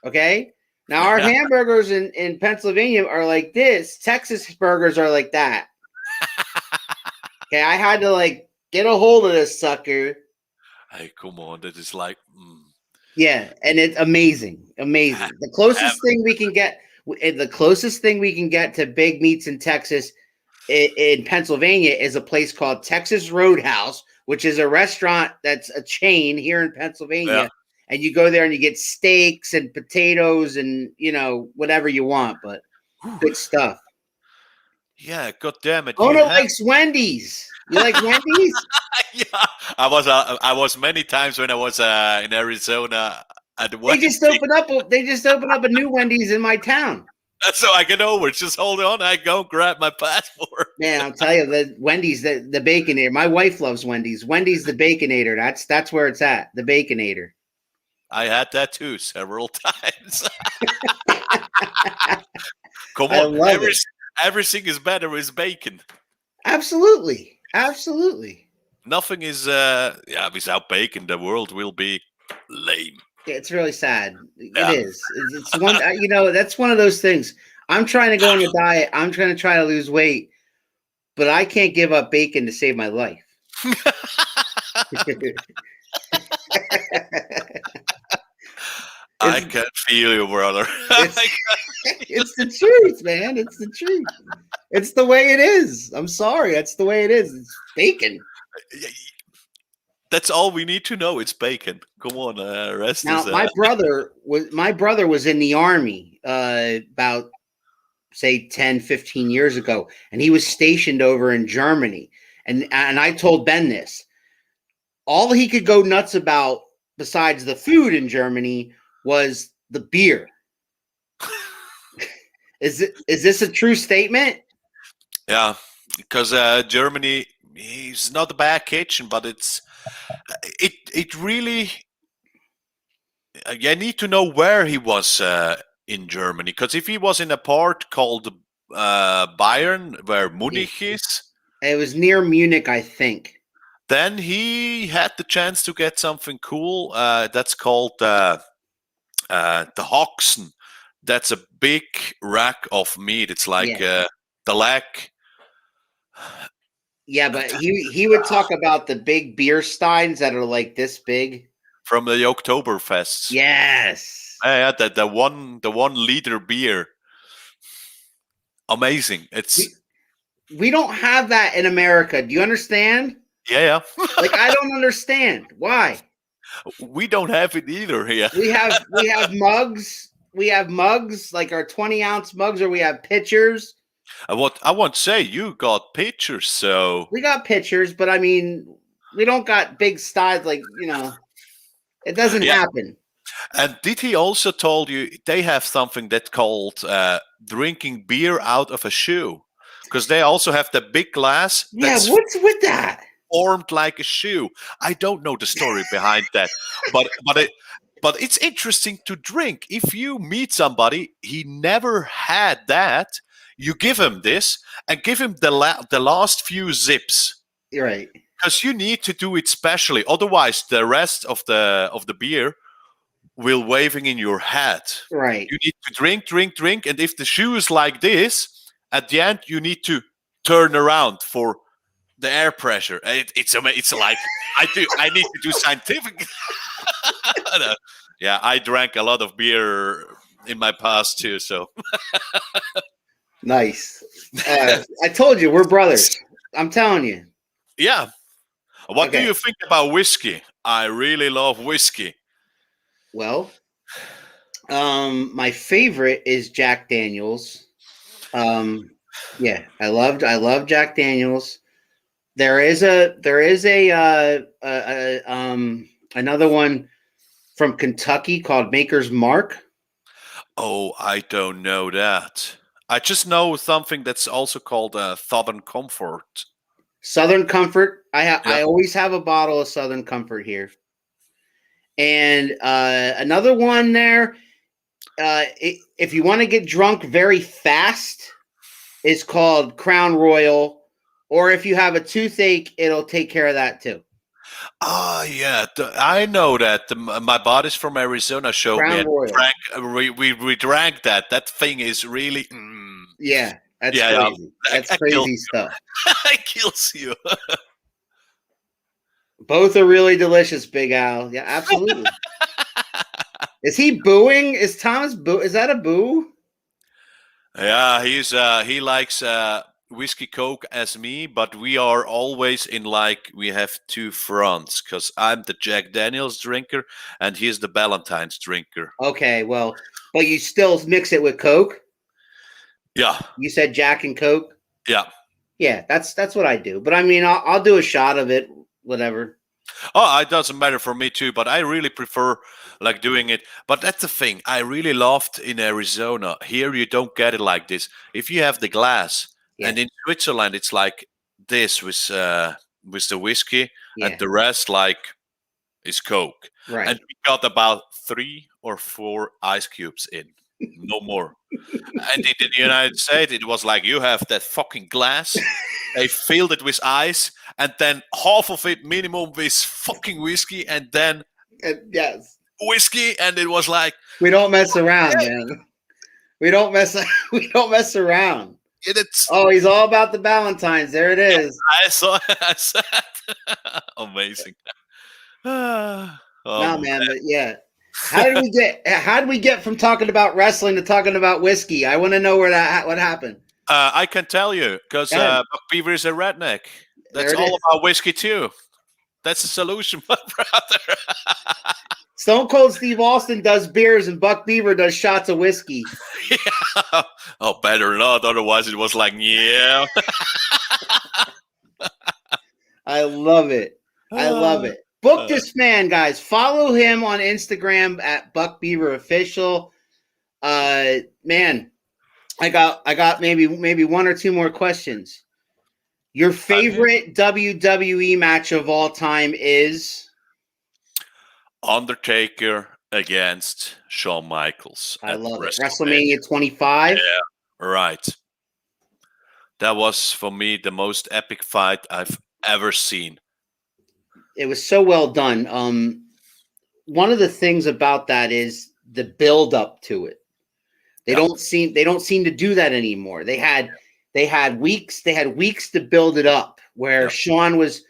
Okay? Now our hamburgers in Pennsylvania are like this. Texas burgers are like that. Okay, I had to like get a hold of this sucker. Hey, come on, that is like. Yeah, and it's amazing. Amazing. The closest thing we can get to big meats in Texas in Pennsylvania is a place called Texas Roadhouse, which is a restaurant that's a chain here in Pennsylvania. Yeah. And you go there and you get steaks and potatoes and whatever you want, but good stuff. Yeah, god damn it. Ona likes Wendy's. You like Wendy's? Yeah, I was many times when I was in Arizona at the They just opened up a new Wendy's in my town. So I get over. Just hold on. I go grab my passport. Man, I'll tell you, the Wendy's, the Baconator. My wife loves Wendy's. Wendy's the Baconator. That's where it's at. The Baconator. I had that too several times. Come on, everything is better with bacon. Absolutely, absolutely. Nothing is without bacon. The world will be lame. Yeah, it's really sad. It is. It's one. That's one of those things. I'm trying to go on a diet. I'm trying to try to lose weight, but I can't give up bacon to save my life. I can feel you, brother. It's the truth, man. It's the truth. It's the way it is. I'm sorry. That's the way it is. It's bacon. That's all we need to know. It's bacon. Come on, rest now, is. My brother was in the army about say 10, 15 years ago, and he was stationed over in Germany. And I told Ben this. All he could go nuts about, besides the food in Germany, was the beer. Is this a true statement? Yeah, because Germany is not a bad kitchen, but it really. You need to know where he was in Germany, because if he was in a part called Bayern, where Munich is, it was near Munich, I think. Then he had the chance to get something cool. That's called the Hoxen. That's a big rack of meat. It's like the leg. Yeah, but he would talk about the big beer steins that are like this big. From the Oktoberfests. Yes. Yeah, the 1 liter beer. Amazing. We don't have that in America. Do you understand? Yeah. Like, I don't understand. Why? We don't have it either here. We have mugs. We have mugs, like our 20-ounce mugs, or we have pitchers. I want to say, you got pitchers, so we got pitchers, but I mean, we don't got big styles, like, it doesn't happen. And did he also told you they have something that's called drinking beer out of a shoe? Because they also have the big glass. Yeah, what's with that? Formed like a shoe. I don't know the story behind that, but it's interesting to drink. If you meet somebody, he never had that, you give him this and give him the last few zips. You're right. Because you need to do it specially. Otherwise, the rest of the beer will waving in your head. Right. You need to drink, and if the shoe is like this, at the end you need to turn around for the air pressure. It's like I need to do scientific. Yeah, I drank a lot of beer in my past too. So nice. I told you we're brothers. I'm telling you. Yeah. What do Okay. you think about whiskey? I really love whiskey. Well, my favorite is Jack Daniels. Yeah, I love Jack Daniels. There is another one from Kentucky called Maker's Mark. Oh, I don't know that. I just know something that's also called Southern Comfort. Southern Comfort. Yeah. I always have a bottle of Southern Comfort here. And another one there, if you want to get drunk very fast, is called Crown Royal. Or if you have a toothache, it'll take care of that too. Ah, yeah, I know that. My buddies from Arizona showed me, Crown and Royal. we drank that. That thing is really, Yeah, that's yeah, crazy. That's that kills crazy stuff. it kills you. Both are really delicious, Big Al. Yeah, absolutely. Is he booing? Is Thomas boo? Is that a boo? Yeah, he likes whiskey coke as me, but we are always in like we have two fronts because I'm the Jack Daniels drinker and he's the Ballantines drinker. Okay, well, but you still mix it with Coke. Yeah, You said Jack and Coke. yeah. Yeah, that's what I do. But I mean, I'll do a shot of it, whatever. Oh, it doesn't matter for me too, but I really prefer like doing it. But that's the thing I really loved in Arizona. Here you don't get it like this. If you have the glass, Yeah. and in Switzerland it's like this with the whiskey, Yeah. and the rest like is Coke. Right. And we got about 3 or 4 ice cubes in, no more. And in the United States, it was like you have that fucking glass, they filled it with ice, and then half of it minimum with fucking whiskey, and then Yes. whiskey, and it was like We don't mess around, man. We don't mess. We don't mess around. it's. Oh, he's all about the Valentines. There it is. I saw that. Amazing. Oh, No, man, but yeah. How did we get from talking about wrestling to talking about whiskey? I want to know what happened. I can tell you because Buck Beaver is a redneck. That's all about whiskey too. That's the solution, my brother. Stone Cold Steve Austin does beers and Buck Beaver does shots of whiskey. Yeah. Oh, better not. Otherwise, it was like, yeah. I love it. I love it. Book this man, guys. Follow him on Instagram at Buck Beaver Official. Man, I got maybe one or two more questions. Your favorite WWE match of all time is Undertaker against Shawn Michaels. I love it. WrestleMania 25. Yeah, right. That was for me the most epic fight I've ever seen. It was so well done. One of the things about that is the build up to it. They don't seem to do that anymore. They had weeks to build it up where Shawn was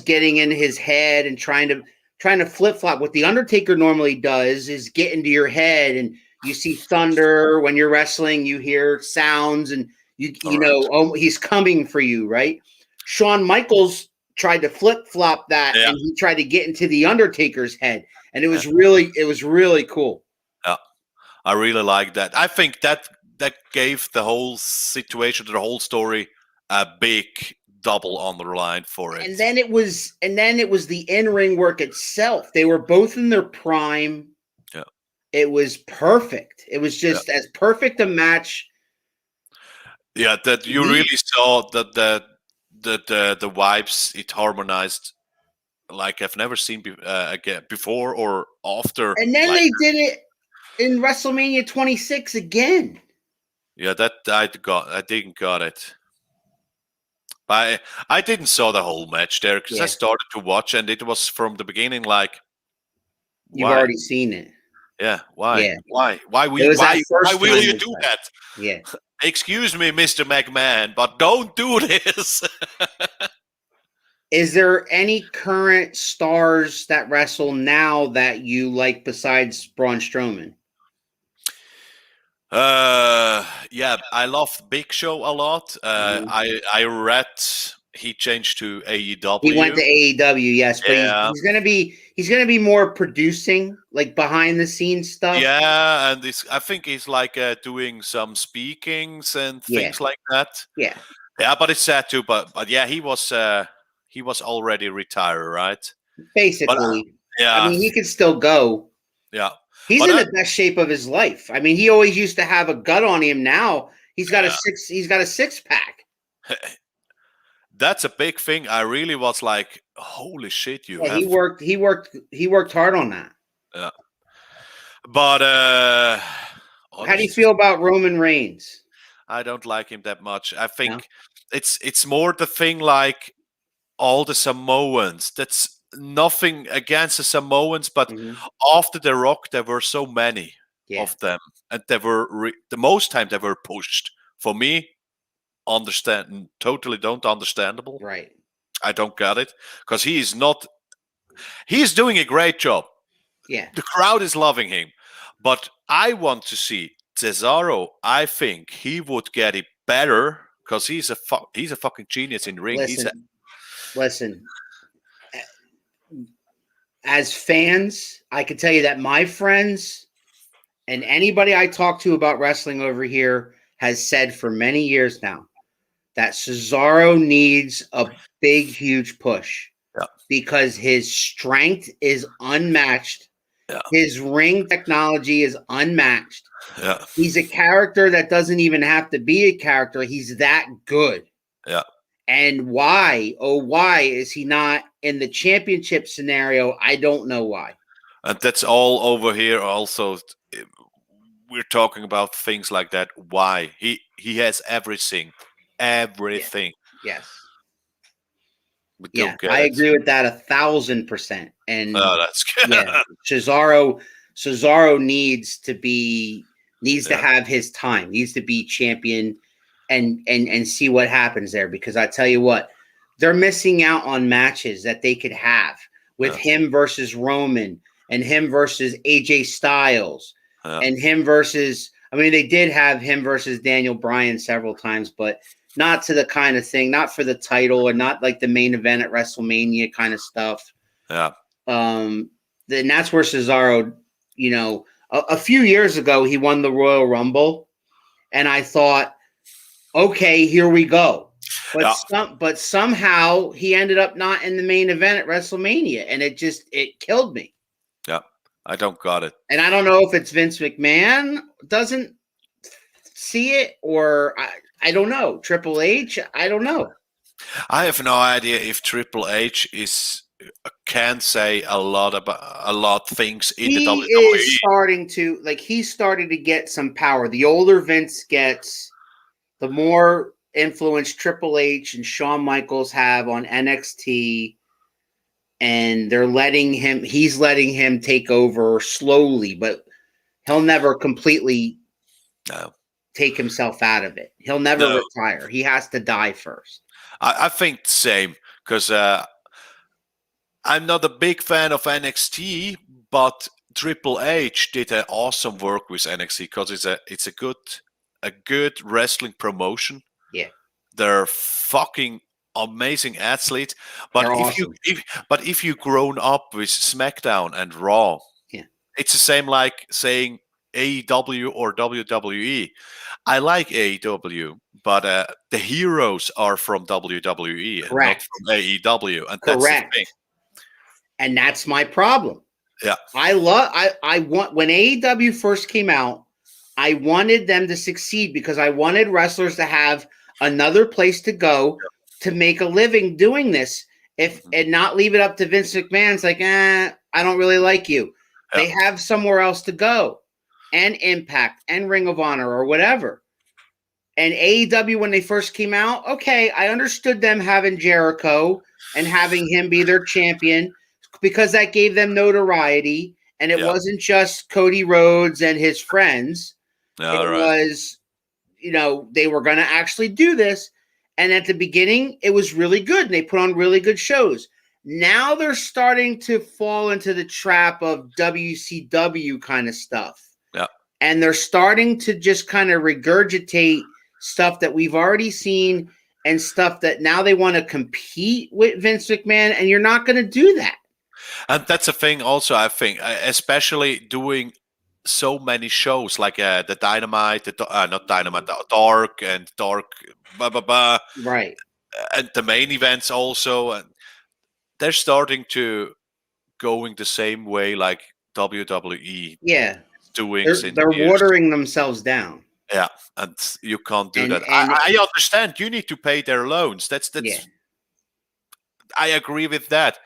getting in his head and trying to flip-flop. What the Undertaker normally does is get into your head, and you see thunder when you're wrestling, you hear sounds, and you know, oh, he's coming for you, right? Shawn Michaels tried to flip-flop that, and he tried to get into the Undertaker's head, and it was really cool. Yeah, I really like that. I think that gave the whole situation, the whole story, a big double on the line for it. And then it was the in-ring work itself. They were both in their prime. Yeah. It was perfect. It was just as perfect a match. Yeah, that you really saw that the vibes, it harmonized like I've never seen again before or after. And then they did it in WrestleMania 26 again. Yeah, that I didn't got it. I didn't saw the whole match there because I started to watch and it was from the beginning like you've already seen it. Yeah, why? Yeah. Why will you do that? Yeah. Excuse me, Mr. McMahon, but don't do this. Is there any current stars that wrestle now that you like besides Braun Strowman? Yeah, I love Big Show a lot. I read he changed to He AEW. went to AEW, yes, but Yeah. he's gonna be more producing, like behind the scenes stuff. Yeah, and I think he's like doing some speakings and things like that. Yeah, Yeah, but it's sad too. But yeah, he was already retired, right? basically. I Yeah, mean, he could still go. yeah. He's But in the best shape of his life. I mean, he always used to have a gut on him. Now he's got Yeah. He's got a 6-pack. That's a big thing. I really was like, holy shit, you Yeah, have. he worked hard on that. Yeah. But How do you feel about Roman Reigns? I don't like him that much. I think No? it's more the thing like all the Samoans. That's nothing against the Samoans, but after The Rock, there were so many of them, and they were the most time they were pushed. For me, totally don't understandable. Right. I don't get it because he is not. He's doing a great job. Yeah. The crowd is loving him, but I want to see Cesaro. I think he would get it better because he's a fucking genius in the ring. Listen. As fans, I can tell you that my friends and anybody I talk to about wrestling over here has said for many years now that Cesaro needs a big, huge push because his strength is unmatched. Yeah. His ring technology is unmatched. Yeah. He's a character that doesn't even have to be a character. He's that good. Yeah. And why is he not in the championship scenario? I don't know why. And that's all over here also. We're talking about things like that. Why? He has everything. Everything. Yes. Yeah, I agree with that 1,000%. And that's good. Yeah, Cesaro needs to have his time, needs to be champion and see what happens there, because I tell you what, they're missing out on matches that they could have with him versus Roman and him versus AJ Styles and him versus, I mean, they did have him versus Daniel Bryan several times, but not to the kind of thing, not for the title or not like the main event at WrestleMania kind of stuff. Yeah. Then that's where Cesaro, a few years ago, he won the Royal Rumble, and I thought, okay, here we go. But somehow he ended up not in the main event at WrestleMania, and it killed me. Yeah, I don't got it. And I don't know if it's Vince McMahon doesn't see it, or I don't know. Triple H, I don't know. I have no idea if Triple H can say a lot things in the WWE. He's starting to get some power. The older Vince gets, the more influence Triple H and Shawn Michaels have on NXT, and he's letting him take over slowly, but he'll never completely take himself out of it. He'll never retire. He has to die first. I think the same, because I'm not a big fan of NXT, but Triple H did an awesome work with NXT because it's a good wrestling promotion. Yeah, they're fucking amazing athletes. But if you've grown up with SmackDown and Raw, it's the same like saying AEW or WWE. I like AEW, but the heroes are from WWE and not from AEW, and that's the thing. And that's my problem. Yeah, I want, when AEW first came out, I wanted them to succeed because I wanted wrestlers to have another place to go to make a living doing this, and not leave it up to Vince McMahon. It's like, I don't really like you. Yeah. They have somewhere else to go, and Impact and Ring of Honor or whatever. And AEW, when they first came out, okay, I understood them having Jericho and having him be their champion because that gave them notoriety, and it wasn't just Cody Rhodes and his friends. It was, they were going to actually do this. And at the beginning, it was really good. And they put on really good shows. Now they're starting to fall into the trap of WCW kind of stuff. Yeah. And they're starting to just kind of regurgitate stuff that we've already seen and stuff that now they want to compete with Vince McMahon, and you're not going to do that. And that's a thing also, I think, especially doing so many shows like the Dynamite, not Dynamite, the Dark and Dark, blah, blah, blah. Right. And the main events also. And they're starting to going the same way like WWE doing. They're watering themselves down. Yeah, and you can't do that. I understand. You need to pay their loans. That's. Yeah. I agree with that.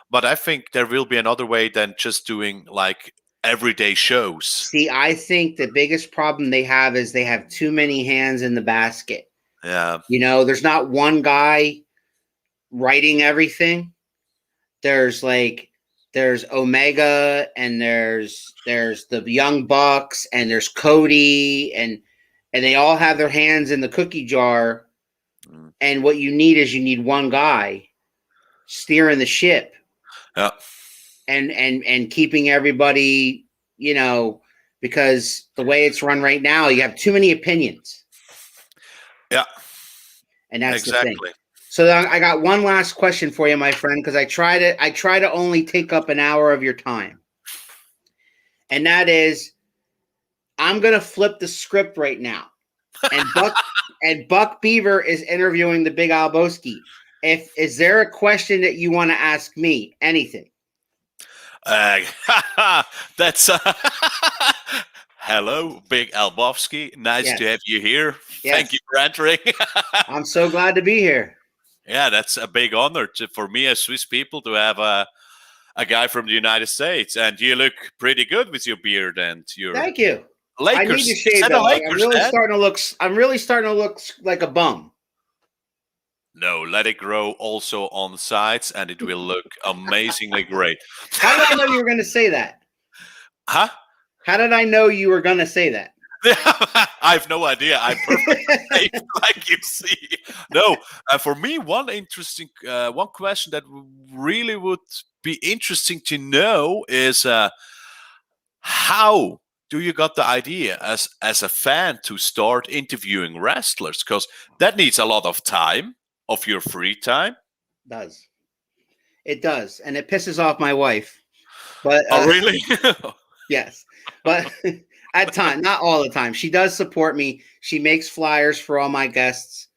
But I think there will be another way than just doing like everyday shows. See, I think the biggest problem they have is they have too many hands in the basket. Yeah. You know, there's not one guy writing everything. There's Omega, and there's the Young Bucks, and there's Cody, and they all have their hands in the cookie jar. And what you need one guy steering the ship. Yeah. And keeping everybody, you know, because the way it's run right now, you have too many opinions. Yeah. And that's exactly the thing. So I got one last question for you, my friend, because I try to only take up an hour of your time. And that is, I'm going to flip the script right now. And Buck Beaver is interviewing the Big Albowski. Is there a question that you want to ask me? Anything? That's hello, Big Albowski. Nice to have you here. Yes. Thank you for entering. I'm so glad to be here. Yeah, that's a big honor for me as Swiss people to have a guy from the United States, and you look pretty good with your beard and your. Thank you. Lakers. I need to shave though. I'm really starting to look like a bum. No, let it grow also on the sides, and it will look amazingly great. How did I know you were going to say that? Huh? How did I know you were going to say that? I have no idea. I'm perfectly safe, like you see. No, for me, one question that really would be interesting to know is how do you got the idea as a fan to start interviewing wrestlers? Because that needs a lot of time. Of your free time? It does. And it pisses off my wife. But oh, really? Yes. But at times, not all the time. She does support me. She makes flyers for all my guests.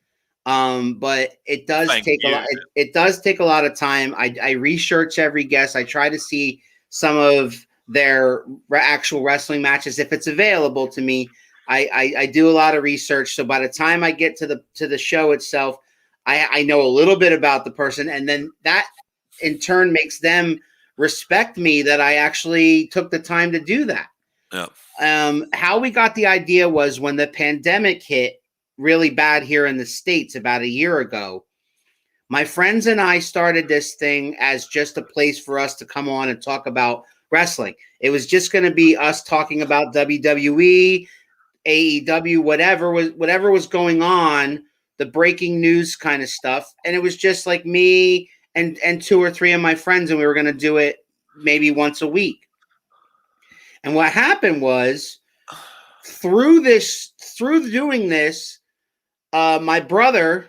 But it does take a lot. It does take a lot of time. I research every guest. I try to see some of their actual wrestling matches if it's available to me. I do a lot of research. So by the time I get to the show itself, I know a little bit about the person, and then that in turn makes them respect me that I actually took the time to do that. Yeah. How we got the idea was when the pandemic hit really bad here in the States about a year ago. My friends and I started this thing as just a place for us to come on and talk about wrestling. It was just going to be us talking about WWE, AEW, whatever was going on. The breaking news kind of stuff. And it was just like me and 2 or 3 of my friends, and we were going to do it maybe once a week. And what happened was through doing this, my brother,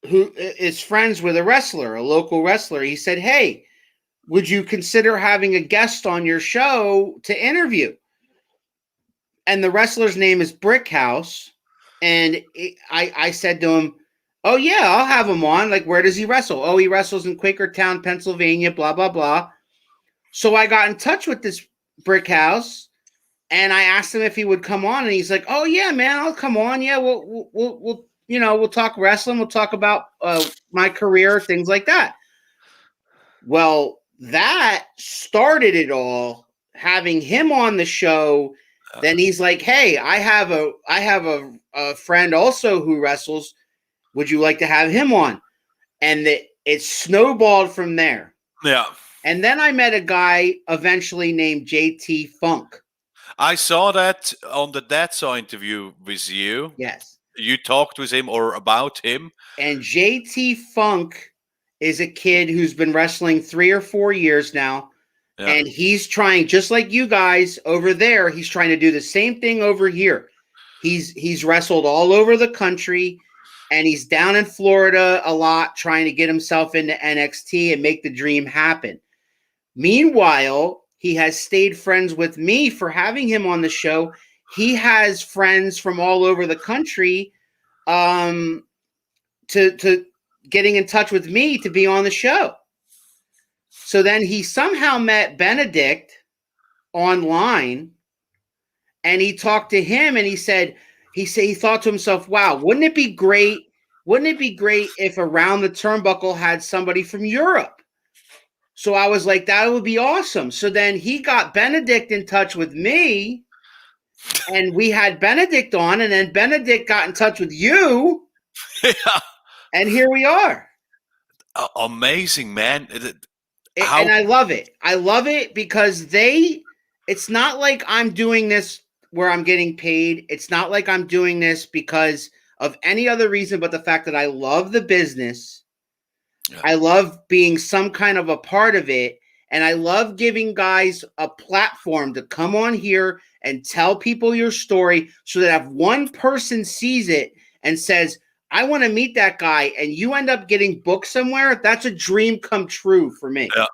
who is friends with a local wrestler, he said, "Hey, would you consider having a guest on your show to interview?" And the wrestler's name is Brickhouse. And I said to him, "Oh, yeah, I'll have him on. Like, where does he wrestle?" "Oh, he wrestles in Quakertown, Pennsylvania, blah, blah, blah." So I got in touch with this Brickhouse, and I asked him if he would come on. And he's like, "Oh, yeah, man, I'll come on. Yeah, we'll talk wrestling. We'll talk about my career, things like that." Well, that started it all, having him on the show. Then he's like, "Hey, I have a friend also who wrestles. Would you like to have him on?" And it snowballed from there. Yeah. And then I met a guy eventually named JT Funk. I saw that on the Dead Saw interview with you. Yes. You talked with him or about him. And JT Funk is a kid who's been wrestling 3 or 4 years now. Yeah. And he's trying, just like you guys over there, he's trying to do the same thing over here. He's wrestled all over the country. and he's down in Florida a lot trying to get himself into NXT and make the dream happen. Meanwhile, he has stayed friends with me for having him on the show. He has friends from all over the country to getting in touch with me to be on the show. So then he somehow met Benedict online, and he talked to him, and he thought to himself, wow, wouldn't it be great if Around the Turnbuckle had somebody from Europe? So I was like, that would be awesome. So then he got Benedict in touch with me, and we had Benedict on, and then Benedict got in touch with you. Yeah. And here we are. Amazing, man. And I love it. I love it because it's not like I'm doing this where I'm getting paid. It's not like I'm doing this because of any other reason but the fact that I love the business. Yeah. I love being some kind of a part of it. And I love giving guys a platform to come on here and tell people your story so that if one person sees it and says, I want to meet that guy, and you end up getting booked somewhere, that's a dream come true for me. Yeah.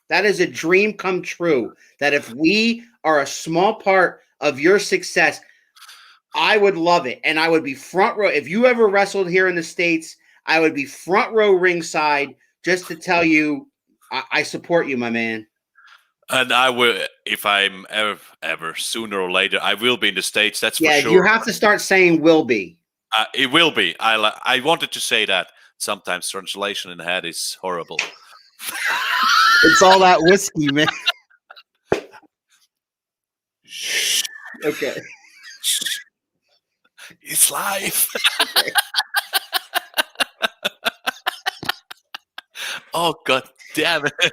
That is a dream come true. That if we are a small part of your success, I would love it. And I would be front row. If you ever wrestled here in the States, I would be front row ringside just to tell you I support you, my man. And I will, if I'm ever sooner or later, I will be in the States. That's for sure. Yeah, you have to start saying will be. It will be. I wanted to say that. Sometimes translation in the head is horrible. It's all that whiskey, man. Okay. It's live. Okay. Oh, God damn it.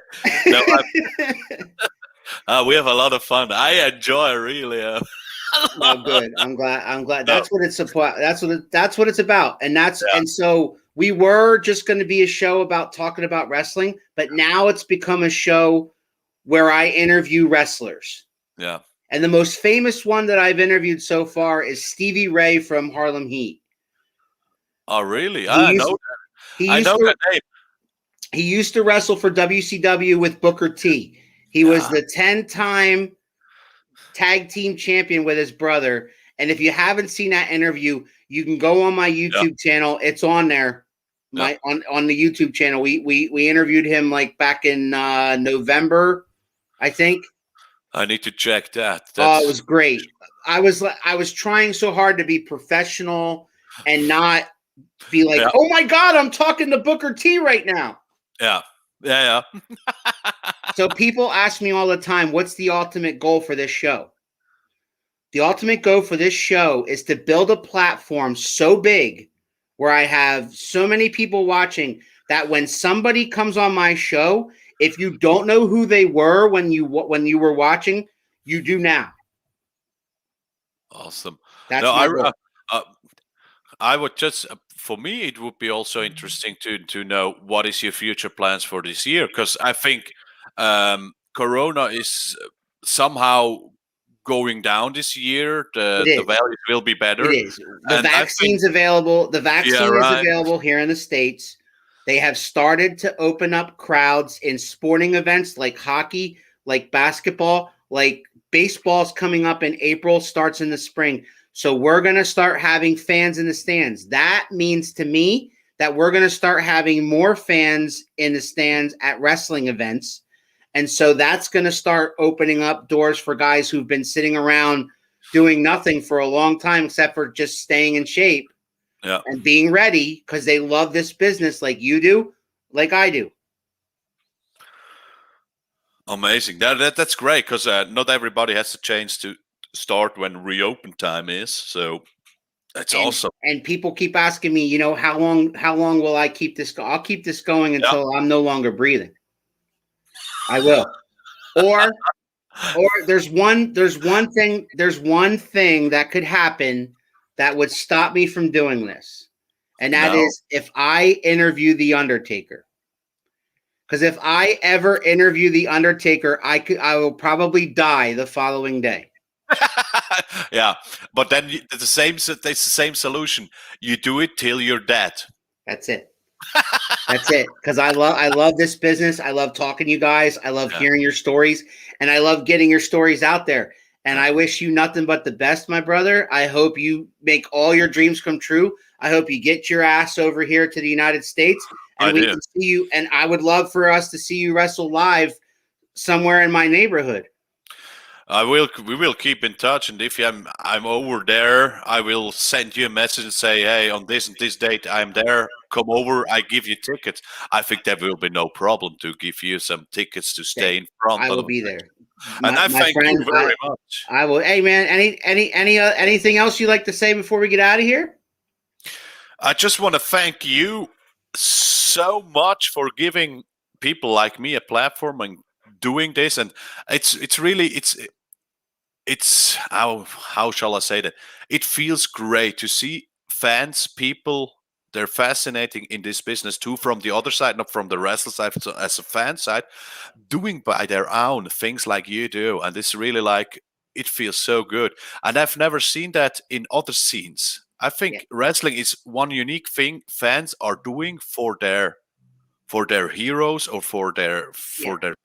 No, we have a lot of fun. I enjoy really. Oh, good. I'm glad. That's what it's about. That's what it's about. And so we were just going to be a show about talking about wrestling, but now it's become a show where I interview wrestlers. Yeah. And the most famous one that I've interviewed so far is Stevie Ray from Harlem Heat. Oh, really? I know that name. He used to wrestle for WCW with Booker T. He was the 10-time tag team champion with his brother. And if you haven't seen that interview, you can go on my YouTube channel. It's on there. On the YouTube channel. We interviewed him like back in November, I think. I need to check that. Oh, it was great. I was trying so hard to be professional and not be like, oh my God, I'm talking to Booker T right now. Yeah. So people ask me all the time, what's the ultimate goal for this show? The ultimate goal for this show is to build a platform so big where I have so many people watching that when somebody comes on my show, if you don't know who they were when you were watching, you do now. Awesome. That's my goal. I would just, for me, it would be also interesting to know what is your future plans for this year, because I think Corona is somehow going down this year. The values will be better. It is. The vaccine's available. The vaccine is available here in the States. They have started to open up crowds in sporting events like hockey, like basketball, like baseball's coming up in April, starts in the spring. So we're going to start having fans in the stands. That means to me that we're going to start having more fans in the stands at wrestling events. And so that's going to start opening up doors for guys who've been sitting around doing nothing for a long time except for just staying in shape and being ready because they love this business like you do, like I do. Amazing. That's great because not everybody has a chance to start when reopen time is. So that's awesome. And people keep asking me, how long will I keep this going? I'll keep this going until I'm no longer breathing. I will. Or there's one thing that could happen that would stop me from doing this. And that is if I interview The Undertaker. Because if I ever interview The Undertaker, I will probably die the following day. Yeah, but then it's the same solution. You do it till you're dead. That's it. That's it. Because I love this business. I love talking to you guys. I love hearing your stories, and I love getting your stories out there. And I wish you nothing but the best, my brother. I hope you make all your dreams come true. I hope you get your ass over here to the United States, and we can see you. And I would love for us to see you wrestle live somewhere in my neighborhood. We will keep in touch, and if I'm over there, I will send you a message and say, hey, on this and this date I'm there. Come over. I give you tickets. I think there will be no problem to give you some tickets to stay in front. I will be there. And I thank you very much. I will. Hey, man. Anything else you'd like to say before we get out of here? I just want to thank you so much for giving people like me a platform and doing this. And it's really how shall I say that? It feels great to see fans, people. They're fascinating in this business too, from the other side, not from the wrestler side, so as a fan side, doing by their own things like you do. And it's really it feels so good. And I've never seen that in other scenes. I think wrestling is one unique thing fans are doing for their heroes or for their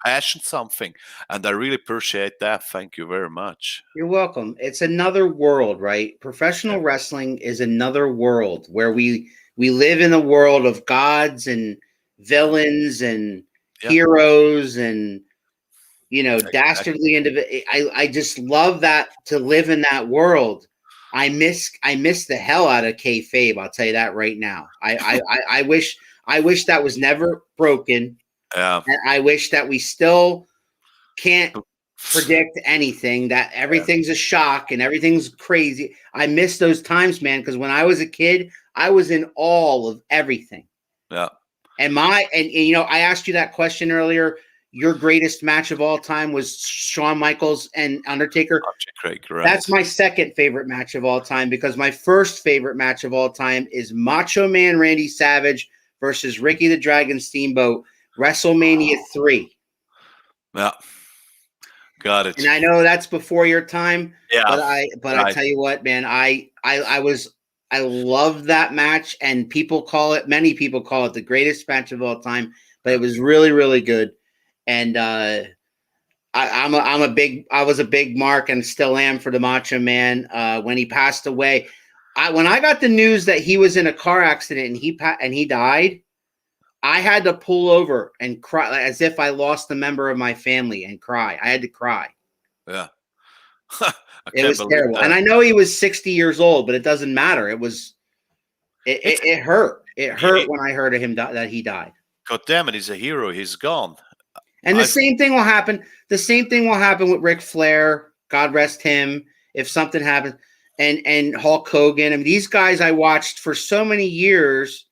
passion, something. And I really appreciate that. Thank you very much. You're welcome. It's another world, right? Professional wrestling is another world where we live in a world of gods and villains and heroes and, dastardly individuals. I just love that, to live in that world. I miss the hell out of kayfabe. I'll tell you that right now. I wish that was never broken. Yeah. And I wish that we still can't predict anything, that everything's a shock and everything's crazy. I miss those times, man, because when I was a kid, I was in awe of everything. Yeah. And I asked you that question earlier. Your greatest match of all time was Shawn Michaels and Undertaker. Right. That's my second favorite match of all time, because my first favorite match of all time is Macho Man Randy Savage versus Ricky the Dragon Steamboat, WrestleMania 3. Yeah. Got it. And I know that's before your time. Yeah. But I tell you what, man, I love that match, and many people call it the greatest match of all time, but it was really, really good. And I was a big mark and still am for the Macho Man. When he passed away, when I got the news that he was in a car accident and he died, I had to pull over and cry as if I lost a member of my family and cry. I had to cry. Yeah. It was terrible. That. And I know he was 60 years old, but it doesn't matter. It hurt. It hurt when I heard of him that he died. God damn it, he's a hero. He's gone. And the same thing will happen. The same thing will happen with Ric Flair. God rest him. If something happens, and Hulk Hogan. I mean, these guys I watched for so many years.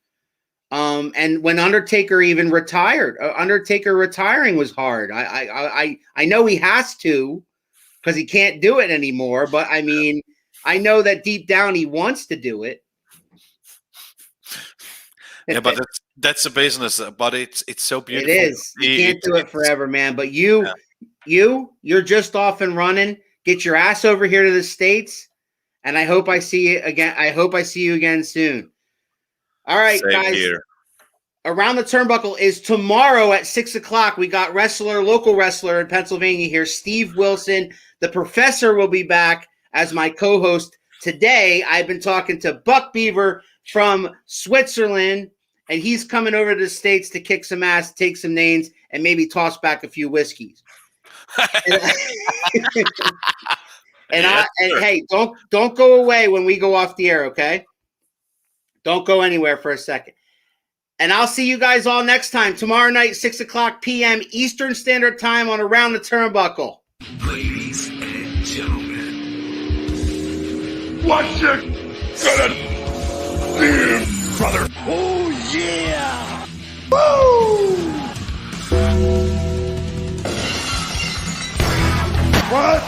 And when Undertaker even retired, Undertaker retiring was hard. I know he has to, because he can't do it anymore. But I mean, I know that deep down he wants to do it. Yeah, but that's a business. But it's so beautiful. It is. You can't do it forever, man. But you're just off and running. Get your ass over here to the States, and I hope I see you again. I hope I see you again soon. All right, Same guys. Here. Around the Turnbuckle is tomorrow at 6:00. We got local wrestler in Pennsylvania here, Steve Wilson. The Professor will be back as my co-host today. I've been talking to Buck Beaver from Switzerland, and he's coming over to the States to kick some ass, take some names, and maybe toss back a few whiskeys. Hey, don't go away when we go off the air, okay? Don't go anywhere for a second. And I'll see you guys all next time, tomorrow night, 6:00 p.m. Eastern Standard Time on Around the Turnbuckle. Ladies and gentlemen, what you gonna do, brother? Oh, yeah! Woo! What?